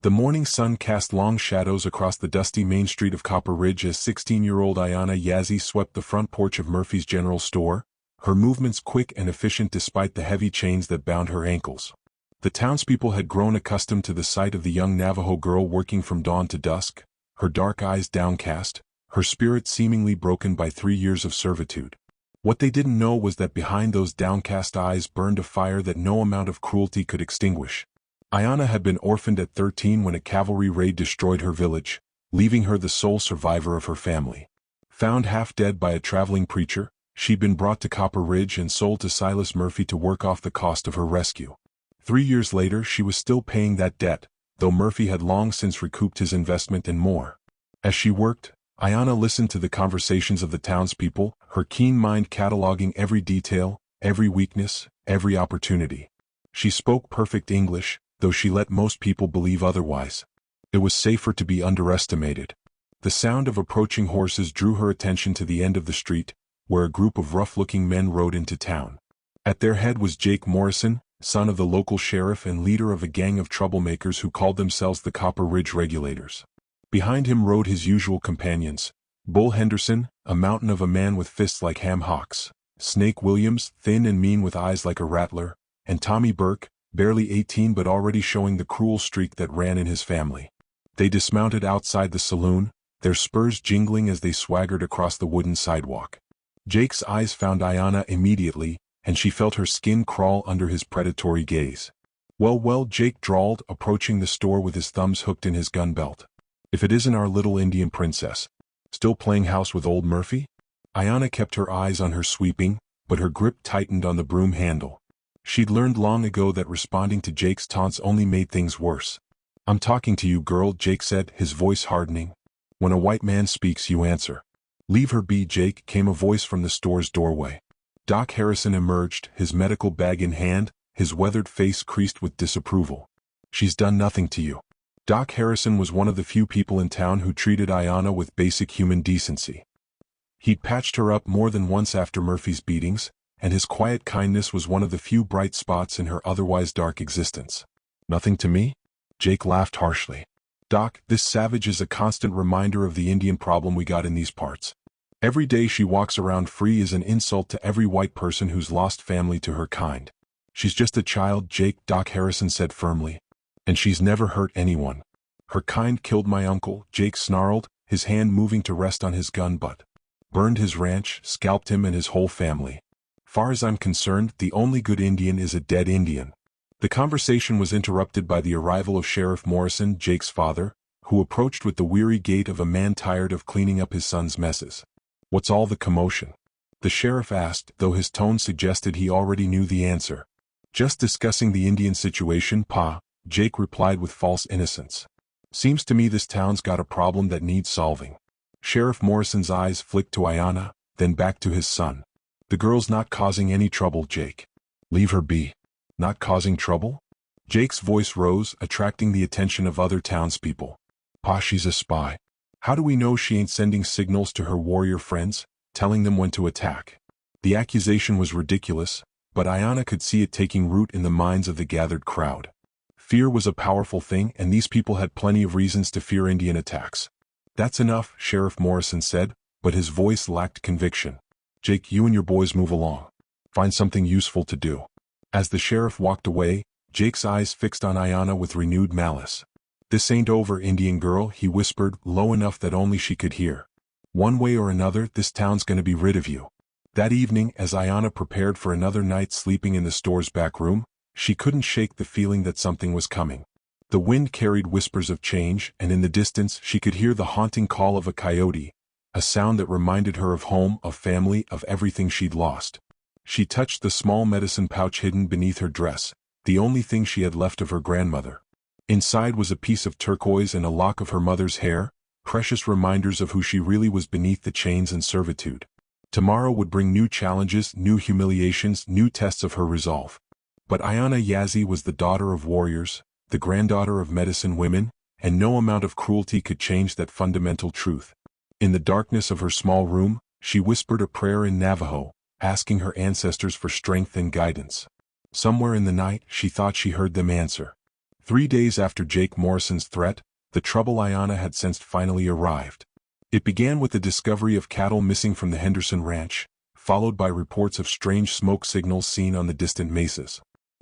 The morning sun cast long shadows across the dusty main street of Copper Ridge as 16-year-old Ayanna Yazzie swept the front porch of Murphy's General Store, her movements quick and efficient despite the heavy chains that bound her ankles. The townspeople had grown accustomed to the sight of the young Navajo girl working from dawn to dusk, her dark eyes downcast, her spirit seemingly broken by 3 years of servitude. What they didn't know was that behind those downcast eyes burned a fire that no amount of cruelty could extinguish. Ayanna had been orphaned at 13 when a cavalry raid destroyed her village, leaving her the sole survivor of her family. Found half dead by a traveling preacher, she'd been brought to Copper Ridge and sold to Silas Murphy to work off the cost of her rescue. 3 years later she was still paying that debt, though Murphy had long since recouped his investment and more. As she worked, Ayanna listened to the conversations of the townspeople, her keen mind cataloging every detail, every weakness, every opportunity. She spoke perfect English, though she let most people believe otherwise. It was safer to be underestimated. The sound of approaching horses drew her attention to the end of the street, where a group of rough-looking men rode into town. At their head was Jake Morrison, son of the local sheriff and leader of a gang of troublemakers who called themselves the Copper Ridge Regulators. Behind him rode his usual companions, Bull Henderson, a mountain of a man with fists like ham hocks, Snake Williams, thin and mean with eyes like a rattler, and Tommy Burke, barely 18 but already showing the cruel streak that ran in his family. They dismounted outside the saloon, their spurs jingling as they swaggered across the wooden sidewalk. Jake's eyes found Ayanna immediately, and she felt her skin crawl under his predatory gaze. Well, Jake drawled, approaching the store with his thumbs hooked in his gun belt. If it isn't our little Indian princess. Still playing house with old Murphy? Ayanna kept her eyes on her sweeping, but her grip tightened on the broom handle. She'd learned long ago that responding to Jake's taunts only made things worse. "I'm talking to you, girl," Jake said, his voice hardening. "When a white man speaks, you answer." "Leave her be, Jake," came a voice from the store's doorway. Doc Harrison emerged, his medical bag in hand, his weathered face creased with disapproval. "She's done nothing to you." Doc Harrison was one of the few people in town who treated Ayanna with basic human decency. He'd patched her up more than once after Murphy's beatings, and his quiet kindness was one of the few bright spots in her otherwise dark existence. "Nothing to me?" Jake laughed harshly. "Doc, this savage is a constant reminder of the Indian problem we got in these parts. Every day she walks around free is an insult to every white person who's lost family to her kind." "She's just a child, Jake," Doc Harrison said firmly. "And she's never hurt anyone." "Her kind killed my uncle," Jake snarled, his hand moving to rest on his gun butt. "Burned his ranch, scalped him and his whole family. Far as I'm concerned, the only good Indian is a dead Indian." The conversation was interrupted by the arrival of Sheriff Morrison, Jake's father, who approached with the weary gait of a man tired of cleaning up his son's messes. "What's all the commotion?" the sheriff asked, though his tone suggested he already knew the answer. "Just discussing the Indian situation, Pa," Jake replied with false innocence. "Seems to me this town's got a problem that needs solving." Sheriff Morrison's eyes flicked to Ayanna, then back to his son. "The girl's not causing any trouble, Jake." "Leave her be." "Not causing trouble?" Jake's voice rose, attracting the attention of other townspeople. "Pa, she's a spy. How do we know she ain't sending signals to her warrior friends, telling them when to attack?" The accusation was ridiculous, but Ayanna could see it taking root in the minds of the gathered crowd. Fear was a powerful thing, and these people had plenty of reasons to fear Indian attacks. "That's enough," Sheriff Morrison said, but his voice lacked conviction. "Jake, you and your boys move along. Find something useful to do." As the sheriff walked away, Jake's eyes fixed on Ayanna with renewed malice. "This ain't over, Indian girl," he whispered, low enough that only she could hear. "One way or another, this town's gonna be rid of you." That evening, as Ayanna prepared for another night sleeping in the store's back room, she couldn't shake the feeling that something was coming. The wind carried whispers of change, and in the distance she could hear the haunting call of a coyote, a sound that reminded her of home, of family, of everything she'd lost. She touched the small medicine pouch hidden beneath her dress, the only thing she had left of her grandmother. Inside was a piece of turquoise and a lock of her mother's hair, precious reminders of who she really was beneath the chains and servitude. Tomorrow would bring new challenges, new humiliations, new tests of her resolve. But Ayanna Yazzie was the daughter of warriors, the granddaughter of medicine women, and no amount of cruelty could change that fundamental truth. In the darkness of her small room, she whispered a prayer in Navajo, asking her ancestors for strength and guidance. Somewhere in the night, she thought she heard them answer. 3 days after Jake Morrison's threat, the trouble Ayanna had sensed finally arrived. It began with the discovery of cattle missing from the Henderson ranch, followed by reports of strange smoke signals seen on the distant mesas.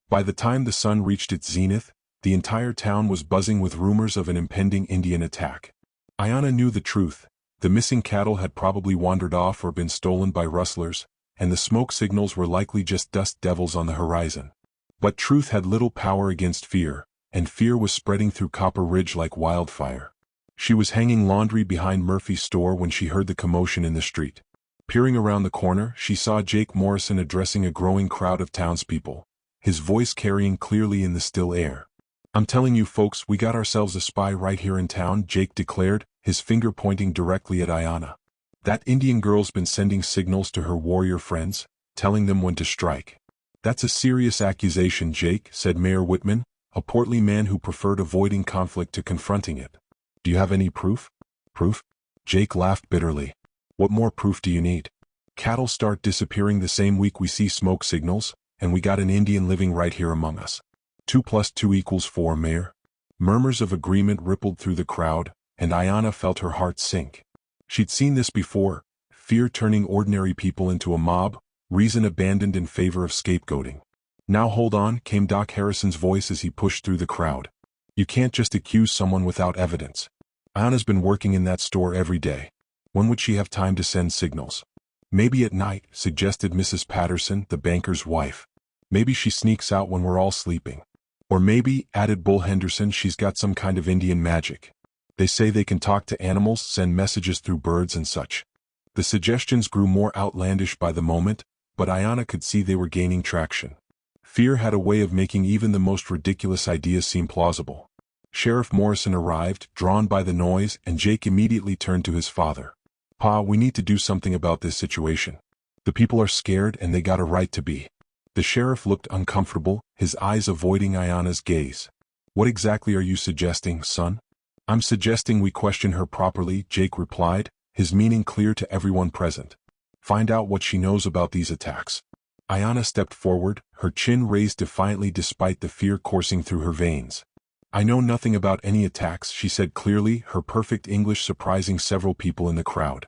By the time the sun reached its zenith, the entire town was buzzing with rumors of an impending Indian attack. Ayanna knew the truth. The missing cattle had probably wandered off or been stolen by rustlers, and the smoke signals were likely just dust devils on the horizon. But truth had little power against fear, and fear was spreading through Copper Ridge like wildfire. She was hanging laundry behind Murphy's store when she heard the commotion in the street. Peering around the corner, she saw Jake Morrison addressing a growing crowd of townspeople, his voice carrying clearly in the still air. "I'm telling you folks, we got ourselves a spy right here in town," Jake declared, his finger pointing directly at Ayanna. "That Indian girl's been sending signals to her warrior friends, telling them when to strike." "That's a serious accusation, Jake," said Mayor Whitman, a portly man who preferred avoiding conflict to confronting it. "Do you have any proof?" "Proof?" Jake laughed bitterly. "What more proof do you need? Cattle start disappearing the same week we see smoke signals, and we got an Indian living right here among us. 2 + 2 = 4, Mayor." Murmurs of agreement rippled through the crowd, and Ayanna felt her heart sink. She'd seen this before, fear turning ordinary people into a mob, reason abandoned in favor of scapegoating. "Now hold on," came Doc Harrison's voice as he pushed through the crowd. "You can't just accuse someone without evidence. Ayanna's been working in that store every day. When would she have time to send signals?" "Maybe at night," suggested Mrs. Patterson, the banker's wife. "Maybe she sneaks out when we're all sleeping." "Or maybe," added Bull Henderson, "she's got some kind of Indian magic. They say they can talk to animals, send messages through birds and such." The suggestions grew more outlandish by the moment, but Ayanna could see they were gaining traction. Fear had a way of making even the most ridiculous ideas seem plausible. Sheriff Morrison arrived, drawn by the noise, and Jake immediately turned to his father. "Pa, we need to do something about this situation. The people are scared and they got a right to be." The sheriff looked uncomfortable, his eyes avoiding Ayanna's gaze. "What exactly are you suggesting, son?" "I'm suggesting we question her properly," Jake replied, his meaning clear to everyone present. "Find out what she knows about these attacks." Ayanna stepped forward, her chin raised defiantly despite the fear coursing through her veins. "I know nothing about any attacks," she said clearly, her perfect English surprising several people in the crowd.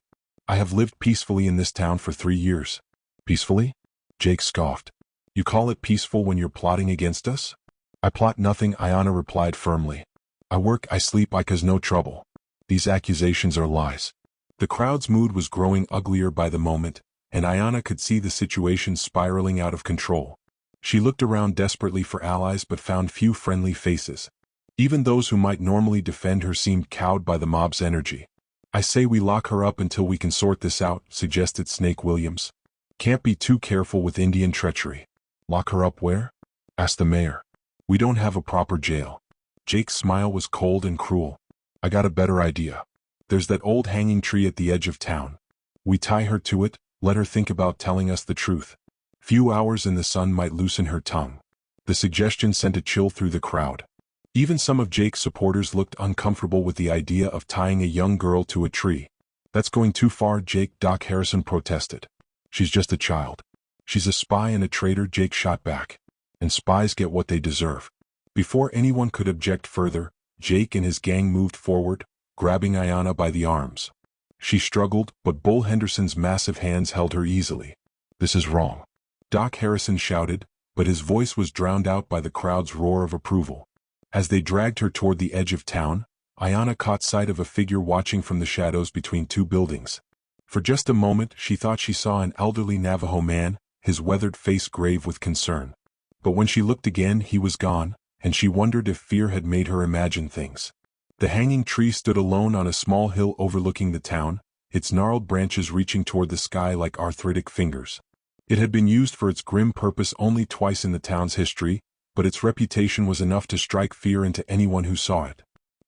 "I have lived peacefully in this town for 3 years." "Peacefully?" Jake scoffed. "You call it peaceful when you're plotting against us?" "I plot nothing," Ayanna replied firmly. "I work, I sleep, I cause no trouble. These accusations are lies." The crowd's mood was growing uglier by the moment, and Ayanna could see the situation spiraling out of control. She looked around desperately for allies but found few friendly faces. Even those who might normally defend her seemed cowed by the mob's energy. "I say we lock her up until we can sort this out," suggested Snake Williams. "Can't be too careful with Indian treachery." "Lock her up where?" asked the mayor. "We don't have a proper jail." Jake's smile was cold and cruel. "I got a better idea. There's that old hanging tree at the edge of town. We tie her to it, let her think about telling us the truth. Few hours in the sun might loosen her tongue." The suggestion sent a chill through the crowd. Even some of Jake's supporters looked uncomfortable with the idea of tying a young girl to a tree. "That's going too far, Jake," Doc Harrison protested. "She's just a child." "She's a spy and a traitor," Jake shot back. "And spies get what they deserve." Before anyone could object further, Jake and his gang moved forward, grabbing Ayanna by the arms. She struggled, but Bull Henderson's massive hands held her easily. "This is wrong," Doc Harrison shouted, but his voice was drowned out by the crowd's roar of approval. As they dragged her toward the edge of town, Ayanna caught sight of a figure watching from the shadows between 2 buildings. For just a moment she thought she saw an elderly Navajo man, his weathered face grave with concern. But when she looked again he was gone, and she wondered if fear had made her imagine things. The hanging tree stood alone on a small hill overlooking the town, its gnarled branches reaching toward the sky like arthritic fingers. It had been used for its grim purpose only twice in the town's history, but its reputation was enough to strike fear into anyone who saw it.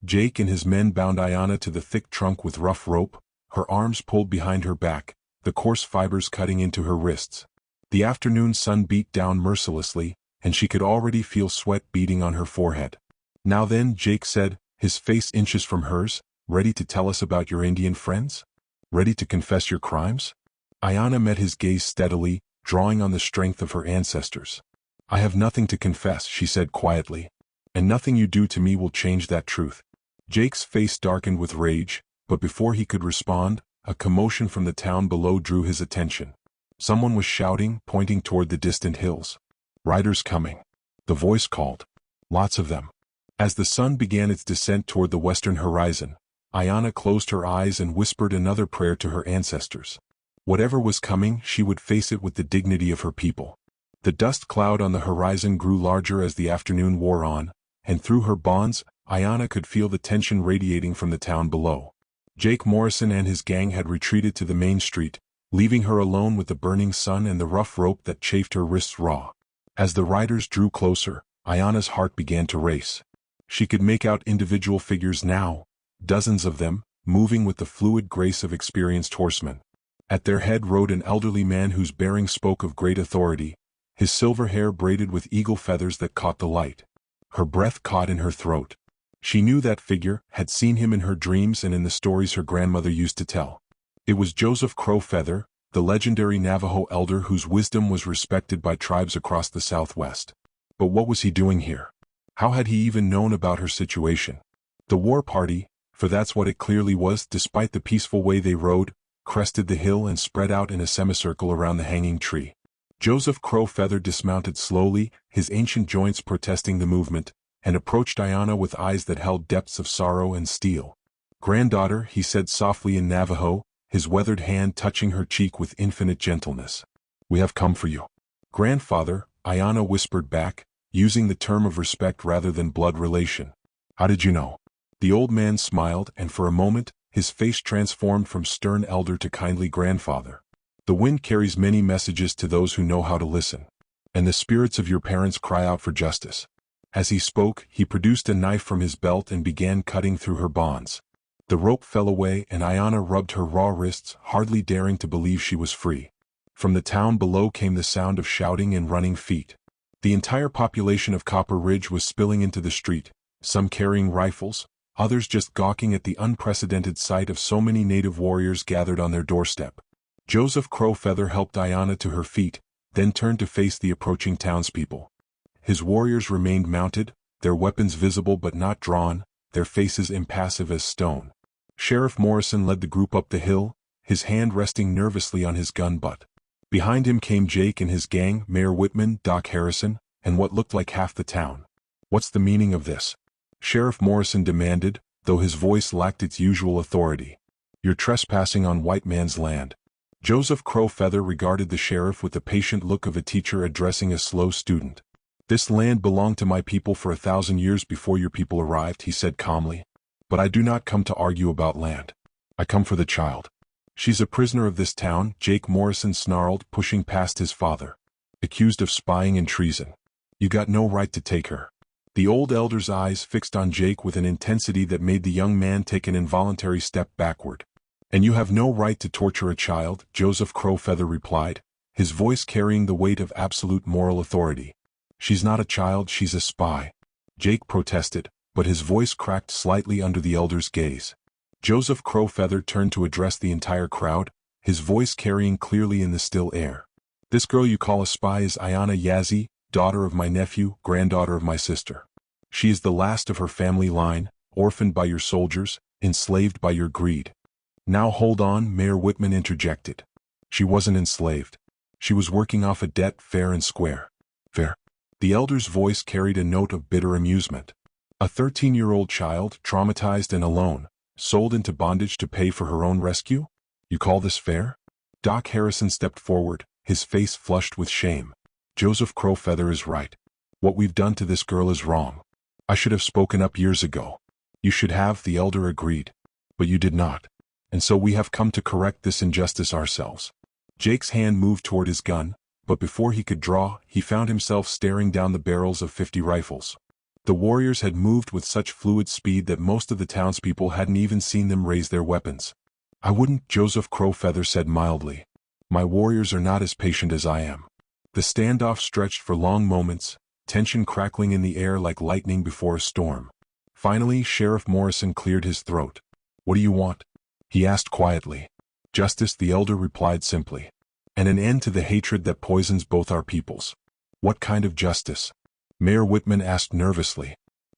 Jake and his men bound Ayanna to the thick trunk with rough rope, her arms pulled behind her back, the coarse fibers cutting into her wrists. The afternoon sun beat down mercilessly, and she could already feel sweat beading on her forehead. "Now then," Jake said, his face inches from hers, "ready to tell us about your Indian friends? Ready to confess your crimes?" Ayanna met his gaze steadily, drawing on the strength of her ancestors. "I have nothing to confess," she said quietly. And nothing you do to me will change that truth. Jake's face darkened with rage, but before he could respond, a commotion from the town below drew his attention. Someone was shouting, pointing toward the distant hills. "Riders coming." The voice called. "Lots of them." As the sun began its descent toward the western horizon, Ayanna closed her eyes and whispered another prayer to her ancestors. Whatever was coming, she would face it with the dignity of her people. The dust cloud on the horizon grew larger as the afternoon wore on, and through her bonds, Ayanna could feel the tension radiating from the town below. Jake Morrison and his gang had retreated to the main street, leaving her alone with the burning sun and the rough rope that chafed her wrists raw. As the riders drew closer, Ayanna's heart began to race. She could make out individual figures now, dozens of them, moving with the fluid grace of experienced horsemen. At their head rode an elderly man whose bearing spoke of great authority, his silver hair braided with eagle feathers that caught the light. Her breath caught in her throat. She knew that figure, had seen him in her dreams and in the stories her grandmother used to tell. It was Joseph Crowfeather, the legendary Navajo elder whose wisdom was respected by tribes across the Southwest. But what was he doing here? How had he even known about her situation? The war party, for that's what it clearly was, despite the peaceful way they rode, crested the hill and spread out in a semicircle around the hanging tree. Joseph Crowfeather dismounted slowly, his ancient joints protesting the movement, and approached Ayanna with eyes that held depths of sorrow and steel. "Granddaughter," he said softly in Navajo, his weathered hand touching her cheek with infinite gentleness. "We have come for you." "Grandfather," Ayanna whispered back, using the term of respect rather than blood relation. "How did you know?" The old man smiled, and for a moment, his face transformed from stern elder to kindly grandfather. "The wind carries many messages to those who know how to listen. And the spirits of your parents cry out for justice." As he spoke, he produced a knife from his belt and began cutting through her bonds. The rope fell away and Ayanna rubbed her raw wrists, hardly daring to believe she was free. From the town below came the sound of shouting and running feet. The entire population of Copper Ridge was spilling into the street, some carrying rifles, others just gawking at the unprecedented sight of so many native warriors gathered on their doorstep. Joseph Crowfeather helped Ayanna to her feet, then turned to face the approaching townspeople. His warriors remained mounted, their weapons visible but not drawn, their faces impassive as stone. Sheriff Morrison led the group up the hill, his hand resting nervously on his gun butt. Behind him came Jake and his gang, Mayor Whitman, Doc Harrison, and what looked like half the town. "What's the meaning of this?" Sheriff Morrison demanded, though his voice lacked its usual authority. "You're trespassing on white man's land." Joseph Crowfeather regarded the sheriff with the patient look of a teacher addressing a slow student. "This land belonged to my people for 1,000 years before your people arrived," he said calmly. "But I do not come to argue about land. I come for the child. She's a prisoner of this town," Jake Morrison snarled, pushing past his father. "Accused of spying and treason. You got no right to take her." The old elder's eyes fixed on Jake with an intensity that made the young man take an involuntary step backward. "And you have no right to torture a child," Joseph Crowfeather replied, his voice carrying the weight of absolute moral authority. "She's not a child, she's a spy." Jake protested, but his voice cracked slightly under the elder's gaze. Joseph Crowfeather turned to address the entire crowd, his voice carrying clearly in the still air. "This girl you call a spy is Ayanna Yazzie, daughter of my nephew, granddaughter of my sister. She is the last of her family line, orphaned by your soldiers, enslaved by your greed." "Now hold on," Mayor Whitman interjected. "She wasn't enslaved. She was working off a debt fair and square." "Fair?" The elder's voice carried a note of bitter amusement. "A 13-year-old child, traumatized and alone, sold into bondage to pay for her own rescue? You call this fair?" Doc Harrison stepped forward, his face flushed with shame. "Joseph Crowfeather is right. What we've done to this girl is wrong. I should have spoken up years ago." "You should have," the elder agreed. "But you did not. And so we have come to correct this injustice ourselves." Jake's hand moved toward his gun, but before he could draw, he found himself staring down the barrels of 50 rifles. The warriors had moved with such fluid speed that most of the townspeople hadn't even seen them raise their weapons. "I wouldn't," Joseph Crowfeather said mildly. "My warriors are not as patient as I am." The standoff stretched for long moments, tension crackling in the air like lightning before a storm. Finally, Sheriff Morrison cleared his throat. "What do you want?" he asked quietly. "Justice," the elder replied simply. "And an end to the hatred that poisons both our peoples." "What kind of justice?" Mayor Whitman asked nervously.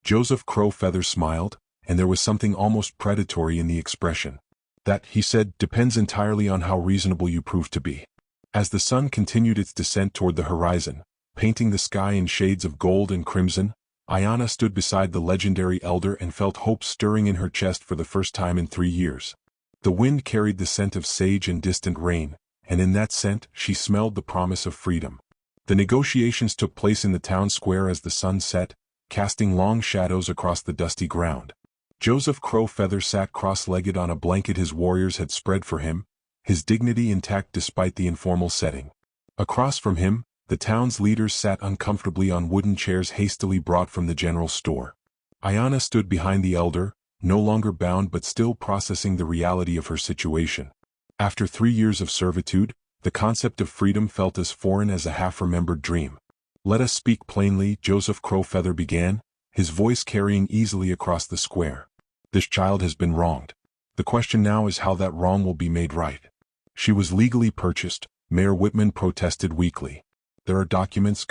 Joseph Crowfeather smiled, and there was something almost predatory in the expression. That, he said, depends entirely on how reasonable you prove to be. As the sun continued its descent toward the horizon, painting the sky in shades of gold and crimson, Ayanna stood beside the legendary elder and felt hope stirring in her chest for the first time in 3 years. The wind carried the scent of sage and distant rain, and in that scent she smelled the promise of freedom. The negotiations took place in the town square as the sun set, casting long shadows across the dusty ground. Joseph Crowfeather sat cross-legged on a blanket his warriors had spread for him, his dignity intact despite the informal setting. Across from him, the town's leaders sat uncomfortably on wooden chairs hastily brought from the general store. Ayanna stood behind the elder, no longer bound but still processing the reality of her situation. After 3 years of servitude, the concept of freedom felt as foreign as a half-remembered dream. "Let us speak plainly," Joseph Crowfeather began, his voice carrying easily across the square. "This child has been wronged. The question now is how that wrong will be made right. She was legally purchased," Mayor Whitman protested weakly. "There are documents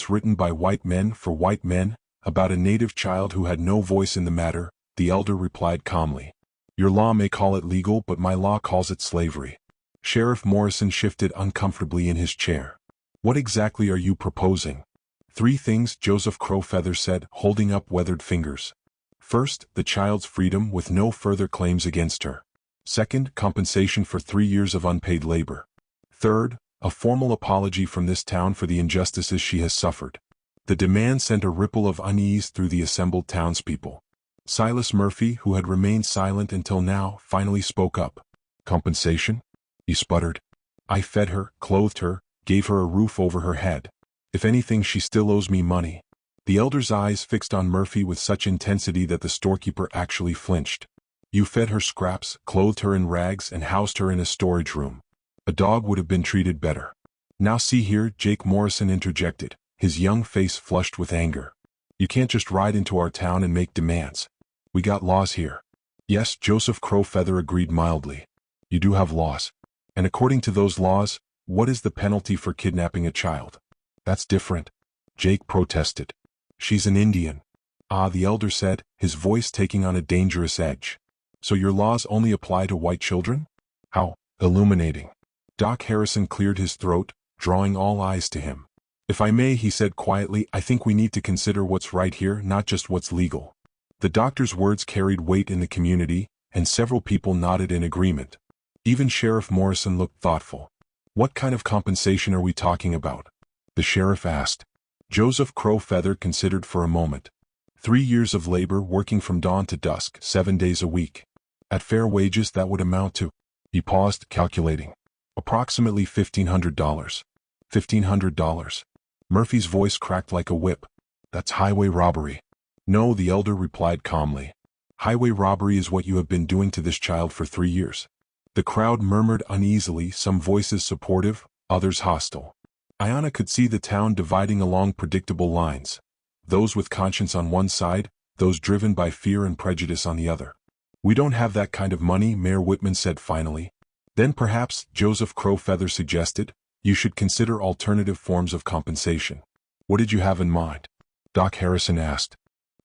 written by white men for white men, about a native child who had no voice in the matter," the elder replied calmly. "Your law may call it legal, but my law calls it slavery." Sheriff Morrison shifted uncomfortably in his chair. "What exactly are you proposing?" "3 things," Joseph Crowfeather said, holding up weathered fingers. "First, the child's freedom with no further claims against her. Second, compensation for 3 years of unpaid labor. Third, a formal apology from this town for the injustices she has suffered." The demand sent a ripple of unease through the assembled townspeople. Silas Murphy, who had remained silent until now, finally spoke up. "Compensation?" he sputtered. "I fed her, clothed her, gave her a roof over her head. If anything, she still owes me money." The elder's eyes fixed on Murphy with such intensity that the storekeeper actually flinched. "You fed her scraps, clothed her in rags, and housed her in a storage room. A dog would have been treated better." "Now see here," Jake Morrison interjected, his young face flushed with anger. "You can't just ride into our town and make demands. We got laws here." "Yes," Joseph Crowfeather agreed mildly. "You do have laws. And according to those laws, what is the penalty for kidnapping a child?" "That's different," Jake protested. "She's an Indian." "Ah," the elder said, his voice taking on a dangerous edge. "So your laws only apply to white children? How illuminating." Doc Harrison cleared his throat, drawing all eyes to him. "If I may," he said quietly, "I think we need to consider what's right here, not just what's legal." The doctor's words carried weight in the community, and several people nodded in agreement. Even Sheriff Morrison looked thoughtful. "What kind of compensation are we talking about?" the sheriff asked. Joseph Crowfeather considered for a moment. 3 years of labor working from dawn to dusk, 7 days a week. At fair wages that would amount to, he paused, calculating, approximately $1,500. $1,500. Murphy's voice cracked like a whip. "That's highway robbery." "No," the elder replied calmly. "Highway robbery is what you have been doing to this child for 3 years. The crowd murmured uneasily, some voices supportive, others hostile. Ayanna could see the town dividing along predictable lines. Those with conscience on one side, those driven by fear and prejudice on the other. "We don't have that kind of money," Mayor Whitman said finally. "Then perhaps," Joseph Crowfeather suggested, "you should consider alternative forms of compensation." "What did you have in mind?" Doc Harrison asked.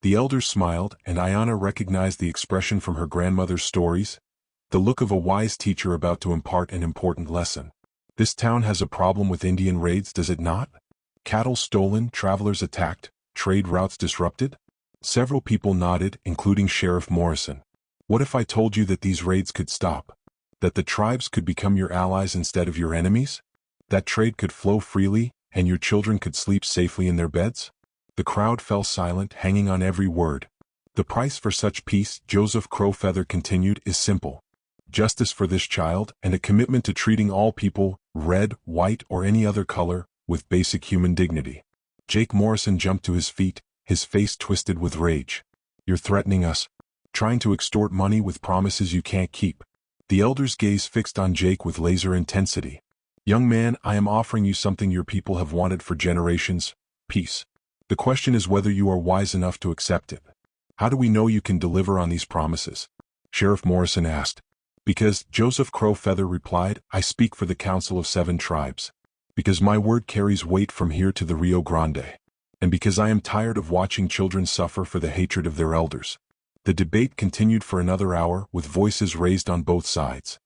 The elder smiled, and Ayanna recognized the expression from her grandmother's stories, the look of a wise teacher about to impart an important lesson. "This town has a problem with Indian raids, does it not? Cattle stolen, travelers attacked, trade routes disrupted?" Several people nodded, including Sheriff Morrison. "What if I told you that these raids could stop? That the tribes could become your allies instead of your enemies? That trade could flow freely, and your children could sleep safely in their beds?" The crowd fell silent, hanging on every word. "The price for such peace," Joseph Crowfeather continued, "is simple. Justice for this child, and a commitment to treating all people, red, white, or any other color, with basic human dignity." Jake Morrison jumped to his feet, his face twisted with rage. "You're threatening us? Trying to extort money with promises you can't keep?" The elder's gaze fixed on Jake with laser intensity. "Young man, I am offering you something your people have wanted for generations, peace. The question is whether you are wise enough to accept it." "How do we know you can deliver on these promises?" Sheriff Morrison asked. "Because," Joseph Crowfeather replied, "I speak for the Council of 7 Tribes. Because my word carries weight from here to the Rio Grande. And because I am tired of watching children suffer for the hatred of their elders. The debate continued for another hour with voices raised on both sides.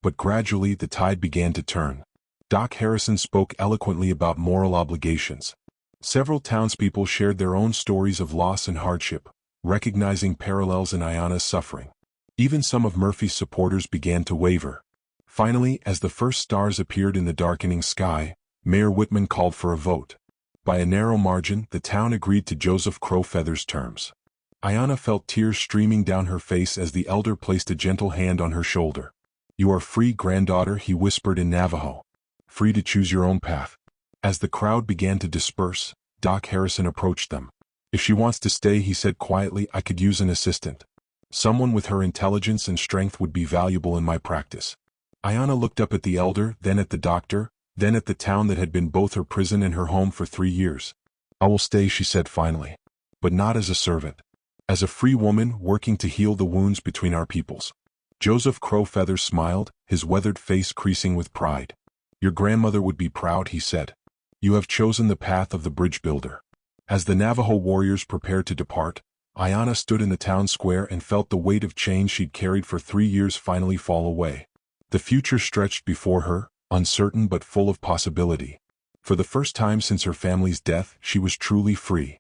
But gradually the tide began to turn. Doc Harrison spoke eloquently about moral obligations. Several townspeople shared their own stories of loss and hardship, recognizing parallels in Ayanna's suffering. Even some of Murphy's supporters began to waver. Finally, as the first stars appeared in the darkening sky, Mayor Whitman called for a vote. By a narrow margin, the town agreed to Joseph Crowfeather's terms. Ayanna felt tears streaming down her face as the elder placed a gentle hand on her shoulder. "You are free, granddaughter," he whispered in Navajo. "Free to choose your own path." As the crowd began to disperse, Doc Harrison approached them. "If she wants to stay," he said quietly, "I could use an assistant. Someone with her intelligence and strength would be valuable in my practice." Ayanna looked up at the elder, then at the doctor, then at the town that had been both her prison and her home for 3 years. "I will stay," she said finally. "But not as a servant. As a free woman working to heal the wounds between our peoples." Joseph Crowfeather smiled, his weathered face creasing with pride. "Your grandmother would be proud," he said. "You have chosen the path of the bridge builder." As the Navajo warriors prepared to depart, Ayanna stood in the town square and felt the weight of change she'd carried for 3 years finally fall away. The future stretched before her, uncertain but full of possibility. For the first time since her family's death, she was truly free.